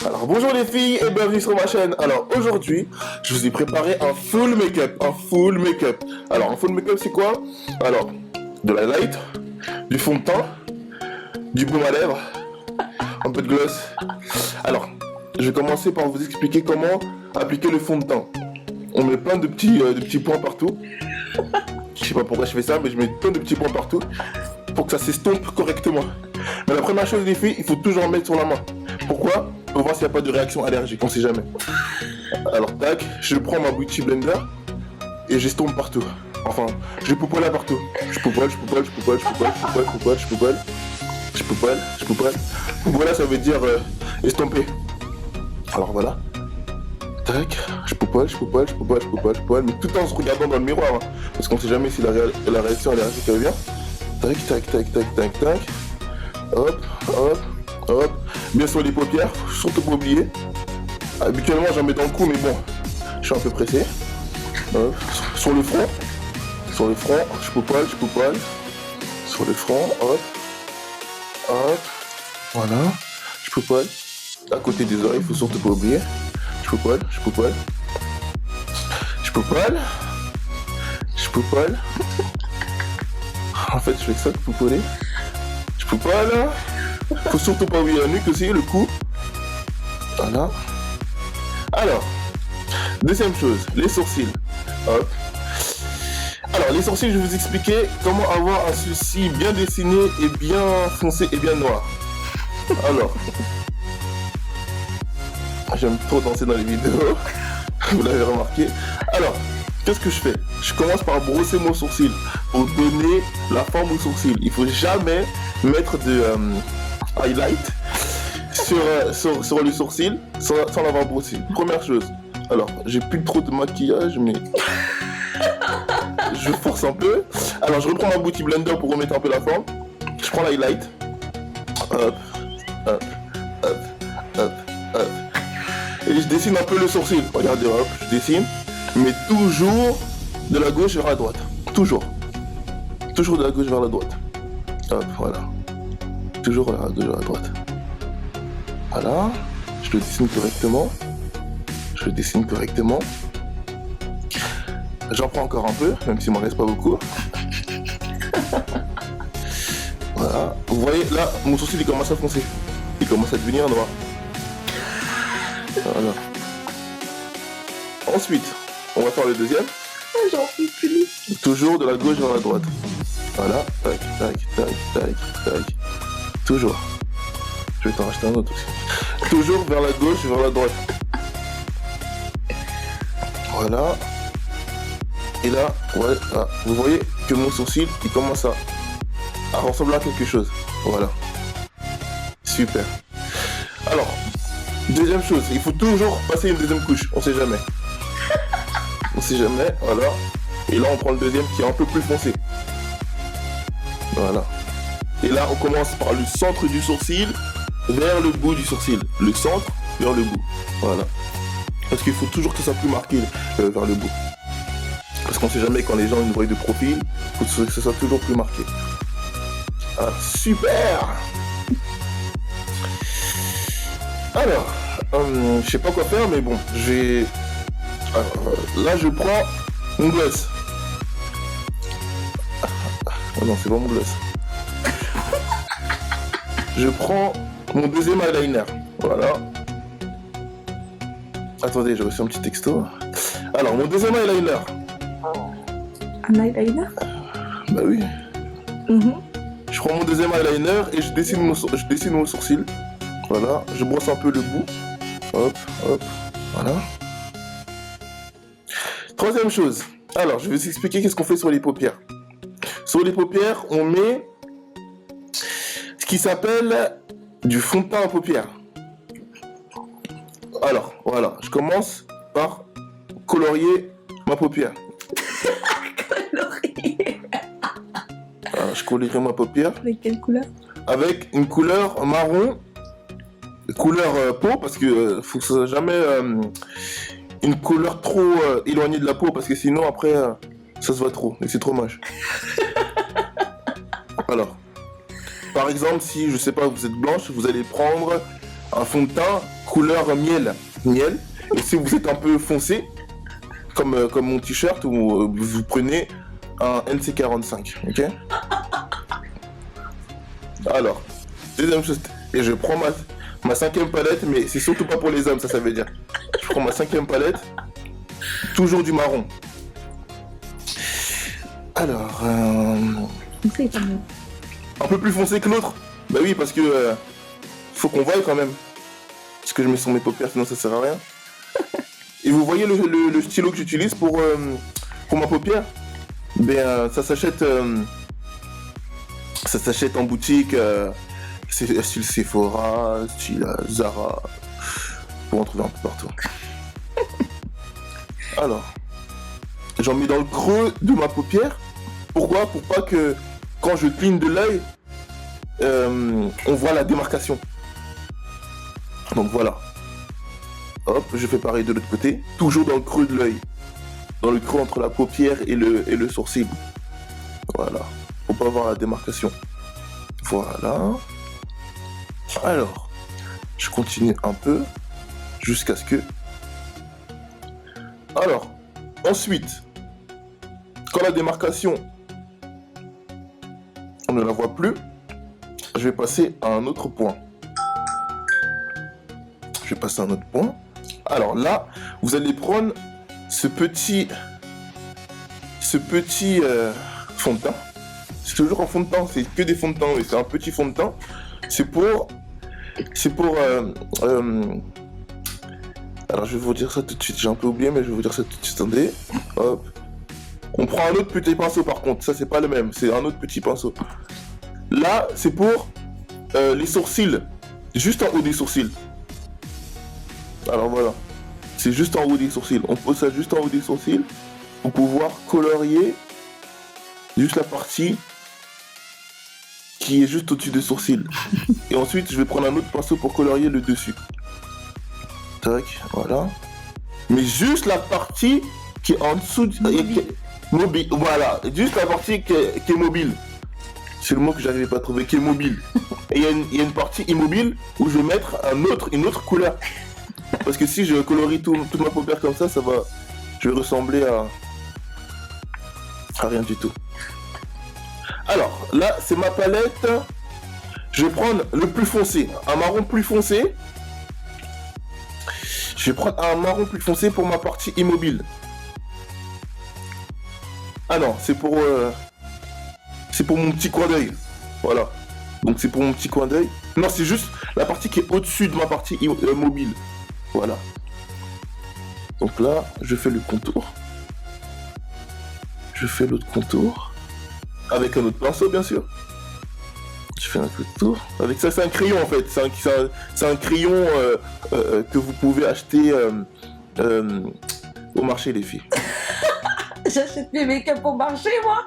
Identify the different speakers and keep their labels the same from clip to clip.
Speaker 1: Alors bonjour les filles et bienvenue sur ma chaîne. Alors aujourd'hui, je vous ai préparé un full make-up, Alors un full make-up c'est quoi? Alors, de l'highlight, du fond de teint, du baume à lèvres, un peu de gloss. Alors, je vais commencer par vous expliquer comment appliquer le fond de teint. On met plein de petits points partout. Je sais pas pourquoi je fais ça, mais je mets plein de petits points partout pour que ça s'estompe correctement. Mais la première chose les filles, il faut toujours en mettre sur la main. Pourquoi? Pour voir s'il n'y a pas de réaction allergique, on sait jamais. Alors tac, je prends ma Beauty Blender et j'estompe partout. Enfin, je poupoule là partout. Je poupoule. Poupoule, ça veut dire estomper. Alors voilà. Tac, je poupoule, mais tout en se regardant dans le miroir, hein, parce qu'on sait jamais si la réaction allergique elle vient. Tac. Hop. Bien sur les paupières, surtout pas oublier. Habituellement j'en mets dans le cou, mais bon, je suis un peu pressé. Hop. Sur le front, je poupoule. Sur le front, hop. Voilà, je poupoule. À côté des oreilles, faut surtout pas oublier. Je poupoule. En fait, je fais ça de poupoler. Je poupoule. Faut surtout pas oublier la nuque aussi, le cou. Voilà. Alors, deuxième chose, les sourcils. Hop. Alors, les sourcils, je vais vous expliquer comment avoir un sourcil bien dessiné et bien foncé et bien noir. Alors, j'aime trop danser dans les vidéos. Vous l'avez remarqué. Alors, qu'est-ce que je fais? Je commence par brosser mon sourcil pour donner la forme au sourcil. Il faut jamais mettre de highlight sur le sourcil sans l'avoir brossé. Première chose. Alors, j'ai plus trop de maquillage, mais je force un peu. Alors, je reprends ma Beauty Blender pour remettre un peu la forme. Je prends l'highlight. Hop. Et je dessine un peu le sourcil. Regardez, hop, je dessine. Mais toujours de la gauche vers la droite. Toujours de la gauche vers la droite. Hop, voilà. Toujours de la gauche vers la droite. Voilà. Je le dessine correctement. J'en prends encore un peu, même s'il m'en reste pas beaucoup. Voilà. Vous voyez, là, mon sourcil, il commence à foncer. Il commence à devenir noir. Voilà. Ensuite, on va faire le deuxième.
Speaker 2: J'en peux plus.
Speaker 1: Toujours de la gauche vers la droite. Voilà. Tac. Toujours. Je vais t'en racheter un autre aussi. Toujours vers la gauche, vers la droite. Voilà. Et là, voilà. Vous voyez que mon sourcil, il commence à ressembler à quelque chose. Voilà. Super. Alors, deuxième chose, il faut toujours passer une deuxième couche. On sait jamais. Voilà. Et là, on prend le deuxième qui est un peu plus foncé. Voilà. Et là, on commence par le centre du sourcil vers le bout du sourcil. Le centre vers le bout. Voilà. Parce qu'il faut toujours que ça soit plus marqué vers le bout. Parce qu'on sait jamais quand les gens nous voient de profil, il faut que ça soit toujours plus marqué. Ah, super! Alors, je sais pas quoi faire, mais bon, là, je prends mon gloss. Oh non, c'est pas mon gloss. Je prends mon deuxième eyeliner. Voilà. Attendez, j'ai reçu un petit texto. Alors, mon deuxième eyeliner.
Speaker 2: Un eyeliner?
Speaker 1: Bah oui. Je prends mon deuxième eyeliner et je dessine mon sourcil. Voilà, je brosse un peu le bout. Hop, voilà. Troisième chose. Alors, je vais vous expliquer qu'est-ce qu'on fait sur les paupières. Sur les paupières, on met ce qui s'appelle du fond de teint à paupières. Alors, voilà, je commence par colorier ma paupière. Alors, je colorie ma paupière.
Speaker 2: Avec quelle couleur?
Speaker 1: Avec une couleur marron, couleur peau, parce que faut que ce soit jamais une couleur trop éloignée de la peau, parce que sinon après ça se voit trop et c'est trop moche. Alors, par exemple, si je sais pas, vous êtes blanche, vous allez prendre un fond de teint couleur miel. Miel. Et si vous êtes un peu foncé, comme mon t-shirt, vous prenez un NC45, ok? Alors, deuxième chose, et je prends ma cinquième palette, mais c'est surtout pas pour les hommes, ça veut dire. Je prends ma cinquième palette, toujours du marron. Alors,
Speaker 2: C'est quand même.
Speaker 1: un peu plus foncé que l'autre. Bah oui, parce que faut qu'on voie quand même. Parce que je mets sur mes paupières, sinon ça sert à rien. Et vous voyez le stylo que j'utilise pour ma paupière? Ben, ça s'achète en boutique, style Sephora, style Zara, pour en trouver un peu partout. Alors, j'en mets dans le creux de ma paupière. Pourquoi? Pour pas que quand je cligne de l'œil, on voit la démarcation. Donc voilà. Hop, je fais pareil de l'autre côté, toujours dans le creux de l'œil. Dans le creux entre la paupière et le sourcil. Voilà. Pour pas voir la démarcation. Voilà. Alors, je continue un peu jusqu'à ce que... Alors, ensuite, quand la démarcation, on ne la voit plus, je vais passer à un autre point. Je vais passer à un autre point. Alors là, vous allez prendre ce petit fond de teint. C'est toujours un fond de teint, c'est que des fonds de teint, mais c'est un petit fond de teint. C'est pour alors je vais vous dire ça tout de suite, j'ai un peu oublié, mais je vais vous dire ça tout de suite. Attendez, hop. On prend un autre petit pinceau par contre, ça c'est pas le même, c'est un autre petit pinceau. Là, c'est pour les sourcils, juste en haut des sourcils. Alors voilà, c'est juste en haut des sourcils. On pose ça juste en haut des sourcils pour pouvoir colorier juste la partie qui est juste au-dessus des sourcils. Et ensuite, je vais prendre un autre pinceau pour colorier le dessus. Tac, voilà. Mais juste la partie qui est en dessous, mobile. Voilà, juste la partie qui est mobile. C'est le mot que j'arrivais pas à trouver, qui est mobile. Et il y a une partie immobile où je vais mettre une autre couleur. Parce que si je colorie toute ma paupière comme ça, je vais ressembler à rien du tout. Alors, là, c'est ma palette. Je vais prendre le plus foncé, un marron plus foncé. Je vais prendre un marron plus foncé pour ma partie immobile. Ah non, c'est pour mon petit coin d'œil. Voilà. Donc c'est pour mon petit coin d'œil. Non, c'est juste la partie qui est au-dessus de ma partie mobile. Voilà. Donc là, je fais le contour. Je fais l'autre contour. Avec un autre pinceau, bien sûr. Je fais un contour. Avec ça, c'est un crayon en fait. C'est un crayon que vous pouvez acheter au marché, les filles.
Speaker 2: J'achète mes make-up au marché, moi.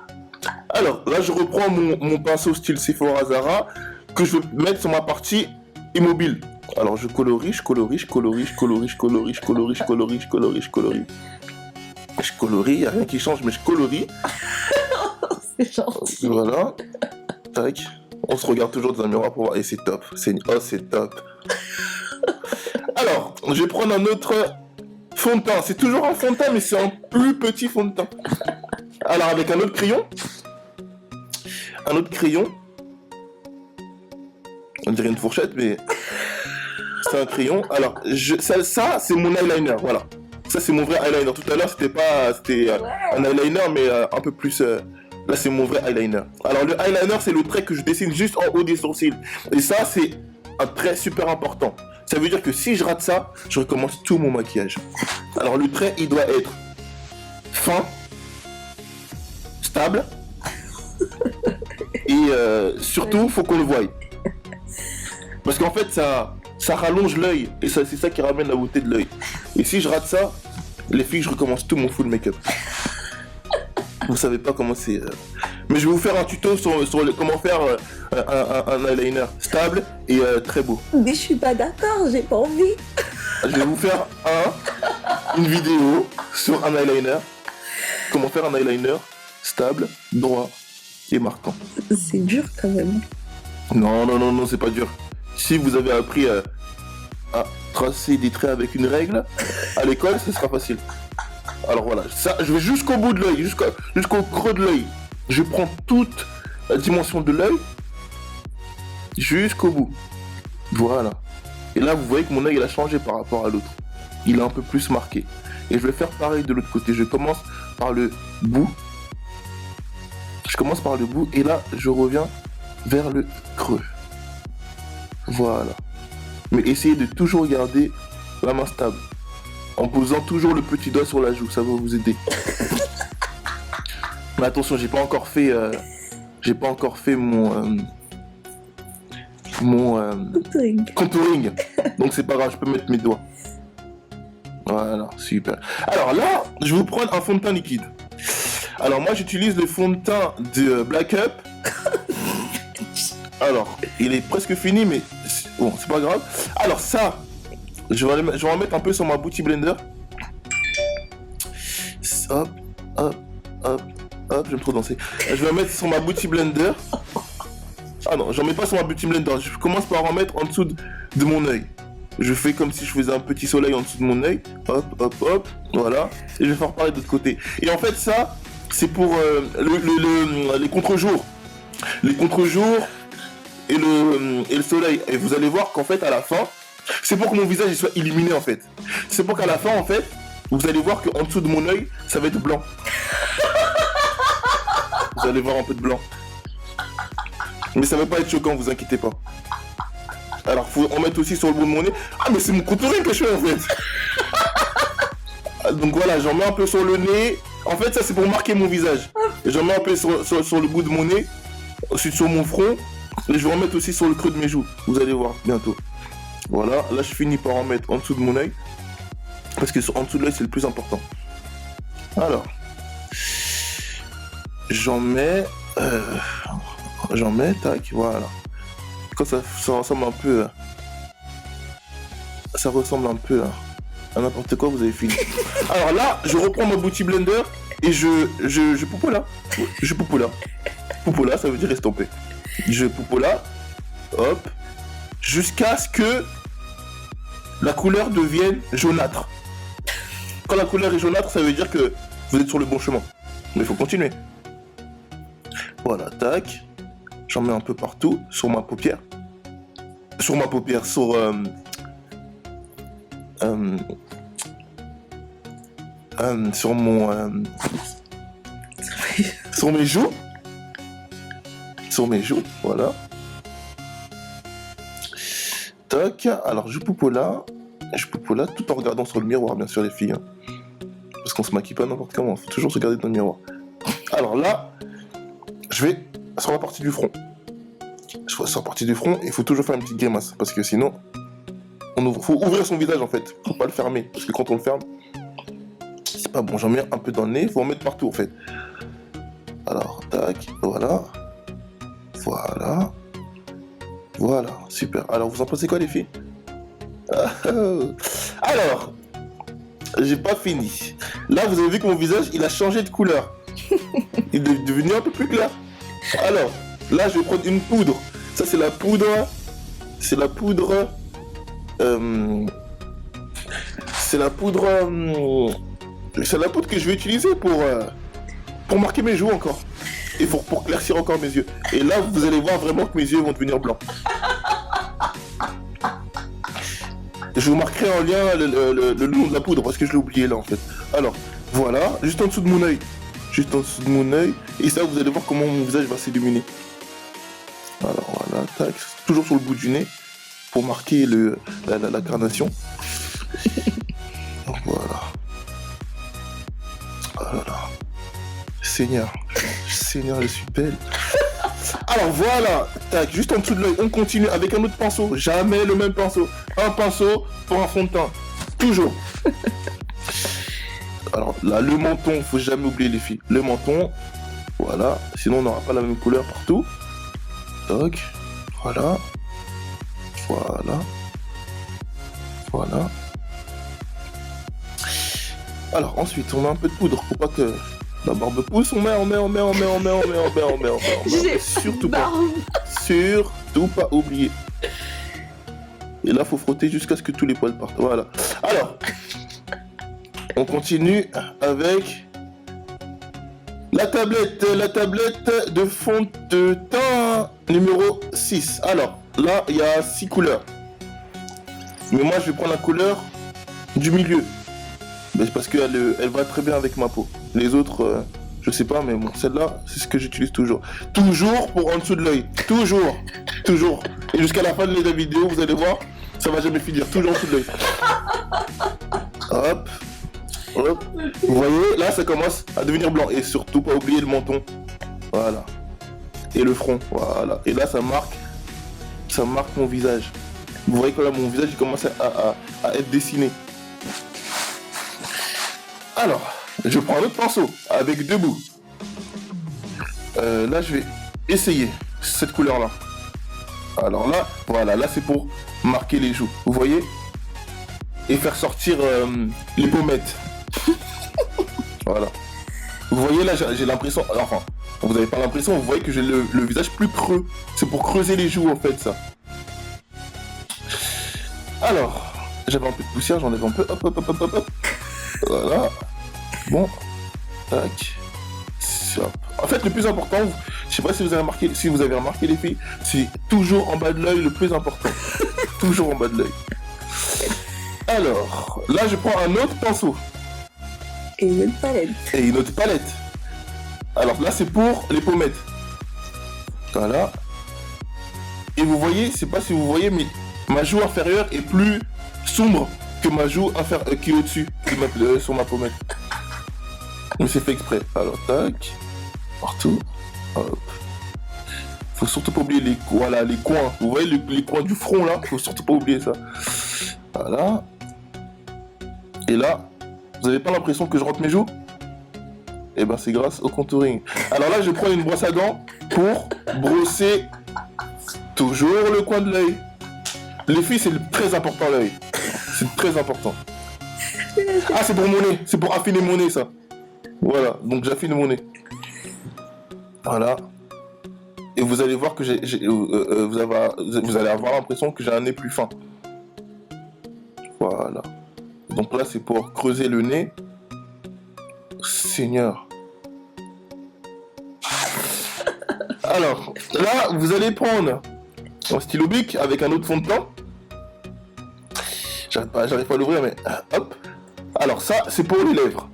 Speaker 1: Alors, là, je reprends mon pinceau style Sephora Zara que je vais mettre sur ma partie immobile. Alors, je colorie, je colorie, je colorie, je colorie, je colorie, je colorie, je colorie, je colorie, je colorie. Je colorie, il n'y a rien qui change, mais je colorie.
Speaker 2: C'est gentil.
Speaker 1: Voilà. Tac. On se regarde toujours dans un miroir pour voir. Et c'est top. C'est top. Alors, je vais prendre un autre fond de teint. C'est toujours un fond de teint, mais c'est un plus petit fond de teint. Alors, avec un autre crayon. Un autre crayon. On dirait une fourchette, mais c'est un crayon. Alors, ça c'est mon eyeliner. Voilà. Ça, c'est mon vrai eyeliner. Tout à l'heure, c'était un eyeliner, mais un peu plus... Là, c'est mon vrai eyeliner. Alors, le eyeliner, c'est le trait que je dessine juste en haut des sourcils. Et ça, c'est un trait super important. Ça veut dire que si je rate ça, je recommence tout mon maquillage. Alors, le trait, il doit être fin, stable, et surtout, il faut qu'on le voie. Parce qu'en fait, ça rallonge l'œil, et c'est ça qui ramène la beauté de l'œil. Et si je rate ça, les filles, je recommence tout mon full make-up. Vous savez pas comment c'est... Mais je vais vous faire un tuto sur comment faire un eyeliner stable et très beau.
Speaker 2: Mais je suis pas d'accord, j'ai pas envie.
Speaker 1: Je vais vous faire une vidéo sur un eyeliner. Comment faire un eyeliner stable, droit et marquant.
Speaker 2: C'est dur quand même.
Speaker 1: Non, c'est pas dur. Si vous avez appris à tracer des traits avec une règle, à l'école, ce sera facile. Alors voilà, ça, je vais jusqu'au bout de l'œil, jusqu'au creux de l'œil. Je prends toute la dimension de l'œil jusqu'au bout. Voilà. Et là, vous voyez que mon œil il a changé par rapport à l'autre. Il est un peu plus marqué. Et je vais faire pareil de l'autre côté. Je commence par le bout. Je commence par le bout et là, je reviens vers le creux. Voilà. Mais essayez de toujours garder la main stable. En posant toujours le petit doigt sur la joue, ça va vous aider. Mais attention, j'ai pas encore fait mon contouring. Donc c'est pas grave, je peux mettre mes doigts. Voilà, super. Alors là, je vais vous prendre un fond de teint liquide. Alors moi, j'utilise le fond de teint de Black Up. Alors, il est presque fini, mais bon, c'est pas grave. Alors ça, je vais en mettre un peu sur ma Beauty Blender. Hop, hop, hop, hop, j'aime trop danser. Je vais en mettre sur ma Beauty Blender. Ah non, j'en mets pas sur ma Beauty Blender. Je commence par en mettre en dessous de mon œil. Je fais comme si je faisais un petit soleil en dessous de mon œil. Hop, hop, hop, voilà. Et je vais faire pareil de l'autre côté. Et en fait, ça, c'est pour les contre-jours. Les contre-jours et le soleil. Et vous allez voir qu'en fait, à la fin, c'est pour que mon visage il soit illuminé en fait. C'est pour qu'à la fin, en fait, vous allez voir qu'en dessous de mon œil, ça va être blanc. Vous allez voir un peu de blanc. Mais ça va pas être choquant, vous inquiétez pas. Alors, faut en mettre aussi sur le bout de mon nez. Ah, mais c'est mon contouring que je fais en fait. Donc voilà, j'en mets un peu sur le nez. En fait, ça c'est pour marquer mon visage. Et j'en mets un peu sur le bout de mon nez. Ensuite sur mon front. Et je vais en mettre aussi sur le creux de mes joues. Vous allez voir bientôt. Voilà, là je finis par en mettre en dessous de mon œil. Parce que en dessous de l'œil c'est le plus important. Alors. J'en mets, tac, voilà. Quand ça ressemble un peu, ça ressemble un peu à n'importe quoi, vous avez fini. Alors là, je reprends ma Beauty Blender et je poupoula. Je poupoula. Poupoula, ça veut dire estomper. Je poupoula, hop, jusqu'à ce que la couleur devienne jaunâtre. Quand la couleur est jaunâtre, ça veut dire que vous êtes sur le bon chemin. Mais il faut continuer. Voilà, tac. J'en mets un peu partout, sur ma paupière. Sur ma paupière, sur mon... sur mes joues. Sur mes joues, voilà. Tac, alors je poupoula tout en regardant sur le miroir, bien sûr les filles. Hein. Parce qu'on se maquille pas n'importe comment, faut toujours se regarder dans le miroir. Alors là, je vais sur la partie du front. Sur la partie du front, il faut toujours faire une petite grimace, parce que sinon, faut ouvrir son visage en fait, faut pas le fermer, parce que quand on le ferme, c'est pas bon. J'en mets un peu dans le nez, faut en mettre partout en fait. Alors, tac, voilà. Voilà. Voilà, super. Alors, vous en pensez quoi les filles? Alors, j'ai pas fini. Là, vous avez vu que mon visage, il a changé de couleur. Il est devenu un peu plus clair. Alors, là, je vais prendre une poudre. Ça, c'est la poudre. C'est la poudre. C'est la poudre. C'est la poudre que je vais utiliser pour marquer mes joues encore. Et pour claircir encore mes yeux. Et là, vous allez voir vraiment que mes yeux vont devenir blancs. Je vous marquerai en lien le nom de la poudre parce que je l'ai oublié là en fait. Alors, voilà, juste en dessous de mon œil. Juste en dessous de mon œil. Et ça, vous allez voir comment mon visage va s'illuminer. Alors voilà, tac. Toujours sur le bout du nez. Pour marquer la carnation. Voilà. Voilà. Seigneur, je suis belle. Alors voilà, tac, juste en dessous de l'œil, on continue avec un autre pinceau. Jamais le même pinceau. Un pinceau pour un fond de teint. Toujours. Alors là, le menton, faut jamais oublier les filles. Le menton, voilà. Sinon, on n'aura pas la même couleur partout. Tac, voilà. Voilà. Voilà. Alors ensuite, on met un peu de poudre pour pas que la barbe pousse. On met. Surtout pas oublier. Et là, faut frotter jusqu'à ce que tous les poils partent. Voilà. Alors, on continue avec la tablette de fond de teint numéro 6. Alors, là, il y a 6 couleurs. Mais moi, je vais prendre la couleur du milieu. Mais c'est parce qu'elle elle va très bien avec ma peau. Les autres, je sais pas, mais bon, celle-là, c'est ce que j'utilise toujours. Toujours pour en dessous de l'œil. Toujours. Toujours. Et jusqu'à la fin de la vidéo, vous allez voir, ça va jamais finir. Toujours en dessous de l'œil. Hop. Hop. Vous voyez, là, ça commence à devenir blanc. Et surtout, pas oublier le menton. Voilà. Et le front. Voilà. Et là, ça marque mon visage. Vous voyez que là, mon visage, il commence à être dessiné. Alors, je prends un autre pinceau avec 2 bouts. Là, je vais essayer cette couleur-là. Alors là, voilà, là, c'est pour marquer les joues. Vous voyez? Et faire sortir les pommettes. Voilà. Vous voyez, là, j'ai l'impression... Enfin, vous n'avez pas l'impression, vous voyez que j'ai le visage plus creux. C'est pour creuser les joues, en fait, ça. Alors, j'avais un peu de poussière, j'enlève un peu. Hop, hop, hop, hop, hop, hop. Voilà. Bon. Tac. Hop. En fait, le plus important, je sais pas si vous avez remarqué les filles, c'est toujours en bas de l'œil le plus important. Toujours en bas de l'œil. Alors, là, je prends un autre pinceau.
Speaker 2: Et une autre palette.
Speaker 1: Et une autre palette. Alors là, c'est pour les pommettes. Voilà. Et vous voyez, je sais pas si vous voyez, mais ma joue inférieure est plus sombre que ma joue qui est au-dessus, sur ma pommette. Mais c'est fait exprès. Alors, tac. Partout. Hop. Faut surtout pas oublier les coins. Vous voyez les coins du front là? Faut surtout pas oublier ça. Voilà. Et là, vous avez pas l'impression que je rentre mes joues? Eh ben c'est grâce au contouring. Alors là, je prends une brosse à dents pour brosser toujours le coin de l'œil. Les filles, c'est très important l'œil. C'est très important. Ah, c'est pour mon nez. C'est pour affiner mon nez, ça. Voilà, donc j'affine mon nez. Voilà. Et vous allez voir que vous allez avoir l'impression que j'ai un nez plus fin. Voilà. Donc là, c'est pour creuser le nez. Seigneur. Alors, là, vous allez prendre un stylo bic avec un autre fond de teint. J'arrive pas à l'ouvrir, mais hop. Alors ça, c'est pour les lèvres.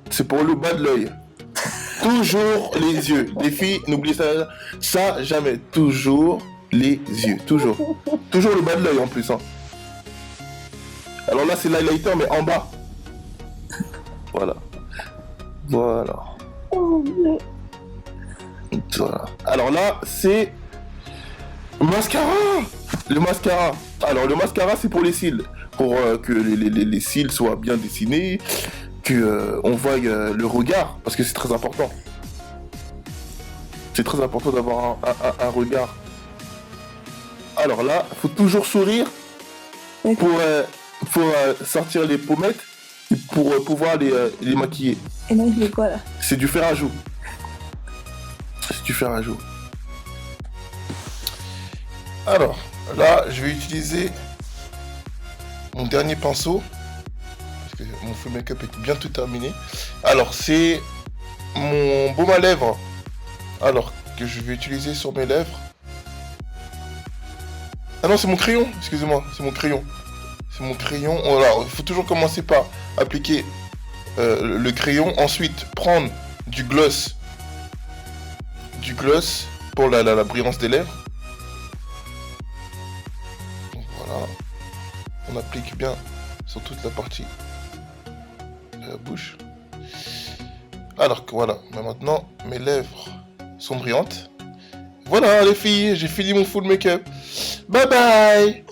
Speaker 1: C'est pour le bas de l'œil. Toujours les yeux. Les filles, n'oubliez ça jamais. Toujours les yeux. Toujours. Toujours le bas de l'œil en plus. Hein. Alors là, c'est l'highlighter, mais en bas. Voilà. Voilà. Voilà. Alors là, c'est mascara. Le mascara. Alors le mascara, c'est pour les cils. Pour que les cils soient bien dessinés. On voit le regard. Parce que c'est très important. C'est très important d'avoir un regard. Alors là, il faut toujours sourire. Pour sortir les pommettes. Pour pouvoir les maquiller.
Speaker 2: Et là, je mets quoi là?
Speaker 1: C'est du fer à joue. C'est du fer à joue. Alors, là, je vais utiliser mon dernier pinceau. Parce que mon full make-up est bientôt terminé. Alors, c'est mon baume à lèvres. Alors, que je vais utiliser sur mes lèvres. Ah non, c'est mon crayon. Excusez-moi, c'est mon crayon. C'est mon crayon. Alors, il faut toujours commencer par appliquer le crayon. Ensuite, prendre du gloss. Du gloss pour la brillance des lèvres. Donc voilà. On applique bien sur toute la partie de la bouche. Alors que voilà. Mais maintenant, mes lèvres sont brillantes. Voilà les filles, j'ai fini mon full make-up. Bye bye!